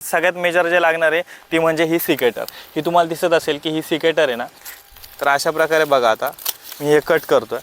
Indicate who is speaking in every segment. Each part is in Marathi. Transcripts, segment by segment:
Speaker 1: सगळ्यात मेजर जे लागणार आहे ती म्हणजे ही सिकेटर। ही तुम्हाला दिसत असेल की ही सिकेटर आहे ना, तर अशा प्रकारे बघा आता मी हे कट करतोय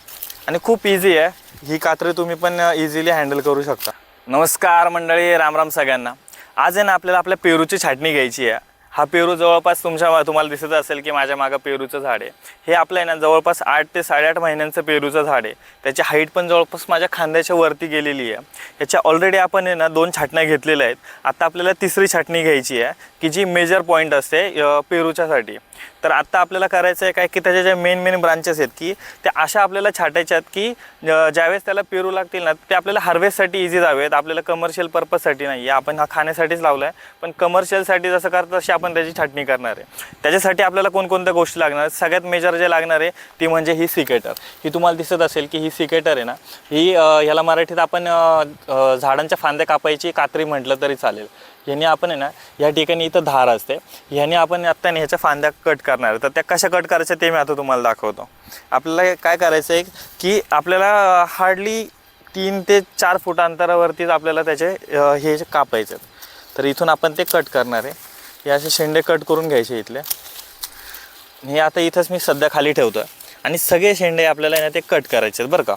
Speaker 1: आणि खूप इझी आहे। ही कात्री तुम्ही पण इझिली हँडल करू शकता। नमस्कार मंडळी, राम राम सगळ्यांना। आज आहे ना आपल्याला आपल्या पेरूची छाटणी घ्यायची आहे। हा पेरू जवळपास तुम्हाला दिसत असेल की माझ्या मागे पेरूचं झाड आहे। हे आपलं आहे ना जवळपास 8 ते 8.5 महिन्यांचं पेरूचं झाड आहे। त्याची हाईट पण जवळपास माझ्या खांद्याच्या वरती गेलेली आहे। याच्या ऑलरेडी आपण आहे ना 2 छाटण्या घेतलेल्या आहेत। आता आपल्याला तिसरी छाटणी घ्यायची आहे की जी मेजर पॉईंट असते पेरूच्यासाठी। तर आता आपल्याला करायचं आहे काय की त्याच्या ज्या मेन ब्रांचेस आहेत की त्या अशा आपल्याला छाटायच्या आहेत की ज्यावेळेस त्याला पेरू लागतील ना ते आपल्याला हार्वेस्टसाठी इझी जावेत। आपल्याला कमर्शियल पर्पजसाठी नाही आहे, आपण हा खाण्यासाठीच लावला आहे। पण कमर्शियलसाठी जसं करतो तशी आपण त्याची छाटणी करणार आहे। त्याच्यासाठी आपल्याला कोणकोणत्या गोष्टी लागणार आहेत, सगळ्यात मेजर जे लागणार आहे ती म्हणजे ही सिकेटर। ही तुम्हाला दिसत असेल की ही सिकेटर आहे ना, ही ह्याला मराठीत आपण झाडांच्या फांद्या कापायची कात्री म्हटलं तरी चालेल। ह्याने आपण आहे ना या ठिकाणी इथं धार असते, ह्याने आपण आत्ता ह्याच्या फांद्या कट करणार आहे। तर त्या कशा कट करायच्या ते मी आता तुम्हाला दाखवतो। आपल्याला काय करायचं आहे की आपल्याला हार्डली 3 ते 4 फूट अंतरावरतीच आपल्याला त्याचे हे कापायचे। तर इथून आपण ते कट करणार आहे। हे असे शेंडे कट करून घ्यायचे इथले। हे आता इथंच मी सध्या खाली ठेवतो आहे आणि सगळे शेंडे आपल्याला ना ते कट करायचे आहेत बरं का।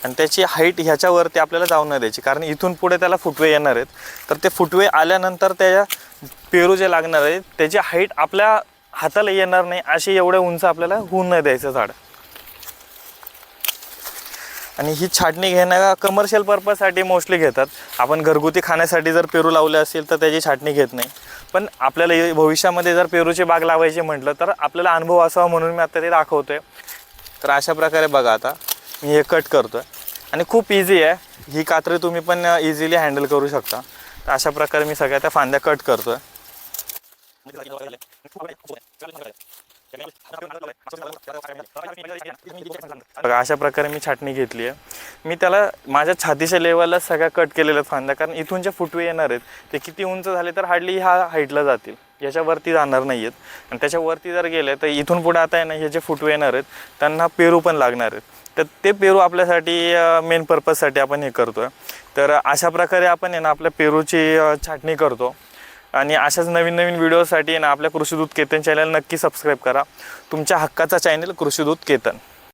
Speaker 1: आणि त्याची हाईट ह्याच्यावरती आपल्याला जाऊन नाही द्यायची, कारण इथून पुढे त्याला फुटवे येणार आहेत। तर ते फुटवे आल्यानंतर त्या पेरू जे लागणार आहे त्याची हाईट आपल्या हाताला येणार नाही अशी एवढ्या उंच आपल्याला होऊन नाही द्यायचं झाड। आणि ही छाटणी घेणं कमर्शियल पर्पजसाठी मोस्टली घेतात। आपण घरगुती खाण्यासाठी जर पेरू लावले असेल तर त्याची छाटणी घेत नाही। पण आपल्याला भविष्यामध्ये जर पेरूची बाग लावायची म्हटलं तर आपल्याला अनुभव असावा म्हणून मी आता ते दाखवतोय। तर अशा प्रकारे बघा आता मी हे कट करतोय आणि खूप इझी आहे। ही कात्री तुम्ही पण इझिली हँडल करू शकता। तर अशा प्रकारे मी सगळ्या त्या फांद्या कट करतोय। बघा अशा प्रकारे मी छाटणी घेतली आहे। मी त्याला माझ्या छातीच्या लेवलला सगळ्या कट केलेल्या फांद्या, कारण इथून जे फुटवे येणार आहेत ते किती उंच झाले तर हार्डली ह्या हाईटला जातील, याच्यावरती जाणार नाही आहेत। आणि त्याच्यावरती जर गेले तर इथून पुढे आता आहे ना हे जे फुटवे येणार आहेत त्यांना पेरू पण लागणार आहेत। तर ते पेरू आपल्यासाठी मेन पर्पजसाठी आपण हे करतो आहे। तर अशा प्रकारे आपण आहे ना आपल्या पेरूची छाटणी करतो। आणि अशाच नवीन व्हिडिओसाठी ना आपल्या कृषीदूत केतन चॅनल नक्की सबस्क्राईब करा। तुमच्या हक्काचा चॅनल कृषीदूत केतन।